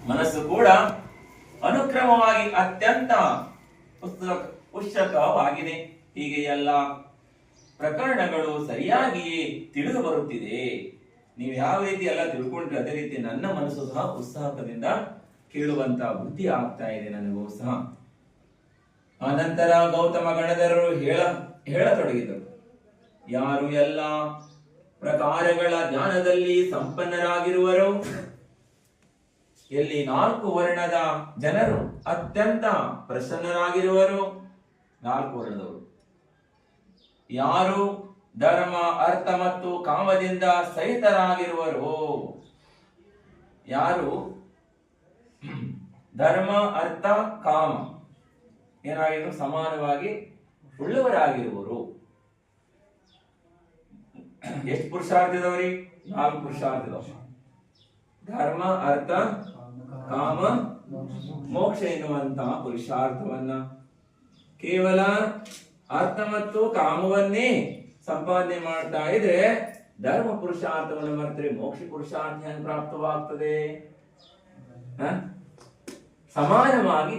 ಮನಸ್ಸು ಕೂಡ ಅನುಕ್ರಮವಾಗಿ ಅತ್ಯಂತ ಉತ್ಸುಕವಾಗಿದೆ. ಹೀಗೆ ಎಲ್ಲ ಪ್ರಕರಣಗಳು ಸರಿಯಾಗಿಯೇ ತಿಳಿದು ಬರುತ್ತಿದೆ. ನೀವು ಯಾವ ರೀತಿ ಎಲ್ಲ ತಿಳ್ಕೊಂಡ್ರೆ ಅದೇ ರೀತಿ ನನ್ನ ಮನಸ್ಸು ಸಹ ಉತ್ಸಾಹದಿಂದ ಕೇಳುವಂತ ಬುದ್ಧಿ ಆಗ್ತಾ ಇದೆ ನನಗೂ ಸಹ. ಆನಂತರ ಗೌತಮ ಗಣಧರರು ಹೇಳತೊಡಗಿದರು. ಯಾರು ಎಲ್ಲ ಪ್ರಕಾರಗಳ ಜ್ಞಾನದಲ್ಲಿ ಸಂಪನ್ನರಾಗಿರುವರೋ, ಎಲ್ಲಿ 4 ವರ್ಣದ ಜನರು ಅತ್ಯಂತ ಪ್ರಸನ್ನರಾಗಿರುವರು, 4 ವರ್ಣದವರು, ಯಾರು ಧರ್ಮ ಅರ್ಥ ಮತ್ತು ಕಾಮದಿಂದ ಸಹಿತರಾಗಿರುವರೋ, ಯಾರು ಧರ್ಮ ಅರ್ಥ ಕಾಮ ಏನಾಗಿದ್ರು ಸಮಾನವಾಗಿ ಉಳ್ಳವರಾಗಿರುವರು. ಎಷ್ಟು ಪುರುಷಾರ್ಥದವರಿ? 4 ಪುರುಷಾರ್ಥದವರು. ಧರ್ಮ ಅರ್ಥ ಕಾಮ ಮೋಕ್ಷ ಎನ್ನುವಂತಹ ಪುರುಷಾರ್ಥವನ್ನ ಕೇವಲ ಅರ್ಥ ಮತ್ತು ಕಾಮವನ್ನೇ ಸಂಪಾದನೆ ಮಾಡ್ತಾ ಇದ್ರೆ ಧರ್ಮ ಪುರುಷಾರ್ಥವನ್ನು ಮರೆತರೆ ಮೋಕ್ಷ ಪುರುಷಾರ್ಥ ಪ್ರಾಪ್ತವಾಗ್ತದೆ. ಸಮಾನವಾಗಿ